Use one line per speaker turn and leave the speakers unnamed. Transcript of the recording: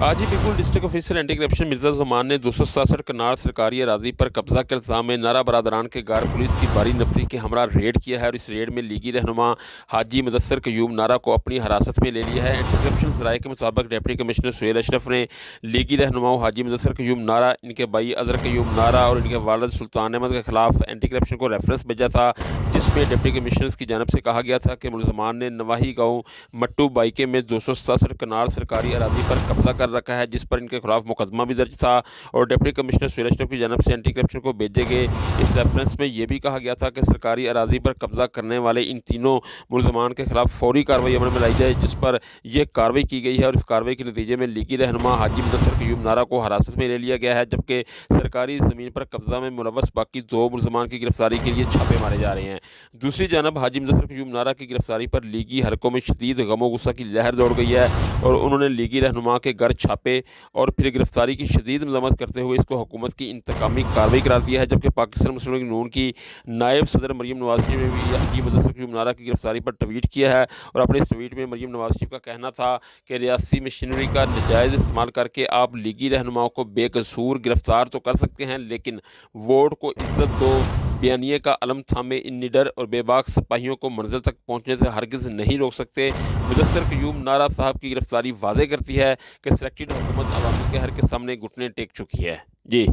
आज ही बिल्कुल district officer anti corruption Mirza Juman ने 267 कनाल सरकारी अराजी पर कब्जा के इल्जाम में नारा बरादरान के घर पुलिस की भारी नफरी के हमरा रेड किया है और इस रेड में लीगी रहनुमा हाजी मुदस्सर क्यूम नारा को अपनी हिरासत में ले लिया है। एंटी करप्शन जराये के मुताबिक डिप्टी कमिश्नर सुहेल अशरफ ने लीगी रहनुमाओं हाजी मुदस्सर क्यूम नारा, इनके भाई अजहर क्यूम नारा और इनके वालिद सुल्तान अहमद के खिलाफ एंटी करप्शन को रेफरेंस भेजा था, जिसमें डिप्टी कमिश्नर की जानब से कहा गया था कि मुलजमान ने नवाही गाँव मट्टू बाइके में 267 कनाल सरकारी अराजी पर कब्जा कर रखा है, जिस पर इनके खिलाफ मुकदमा भी दर्ज था। और डिप्टी कमिश्नर सुहेल अशरफ की जानब से एंटी करप्शन को भेजे गए इस रेफरेंस में यह भी कहा गया था कि सरकारी अराजी पर कब्जा करने वाले इन तीनों मुलजमान के खिलाफ फौरी कार्रवाई अमल में लाई जाए, जिस पर यह कार्रवाई की गई है। और इस कार्रवाई के नतीजे में लीगी रहनुमा हाजी मुदस्सर क्यूम नारा को हिरासत में ले लिया गया है, जबकि सरकारी ज़मीन पर कब्जा में मुलव्वस बाकी दो मुलजमान की गिरफ्तारी के लिए छापे मारे जा रहे हैं। दूसरी जानब हाजी मुदस्सर क्यूम नारा की गिरफ्तारी पर लीगी हलकों में शदीद गमो गुस्सा की लहर दौड़ गई है और उन्होंने लीगी रहनुमा के घर छापे और फिर गिरफ्तारी की शदीद मज़म्मत करते हुए इसको हुकूमत की इंतकामी कार्रवाई करार दिया है। जबकि पाकिस्तान मुस्लिम लीग नून की नायब सदर मरीम नवाज शरीफ ने भी हाजी मुदस्सर क्यूम नारा की गिरफ्तारी पर ट्वीट किया है और अपने इस ट्वीट में मरीम नवाज शरीफ का कहना था कि रियासी मशीनरी का नाजायज़ इस्तेमाल करके आप लीगी रहनुमाओं को बेकसूर गिरफ्तार तो कर सकते हैं, लेकिन वोट को इज्जत दो, बयानिए का अलम थामे इन निडर और बेबाक सिपाहियों को मंजिल तक पहुंचने से हरगिज़ नहीं रोक सकते। मुदस्सर क्यूम नारा साहब की गिरफ्तारी वाज़ेह करती है कि सिलेक्टेड हुकूमत अवामी कहर के सामने घुटने टेक चुकी है। जी।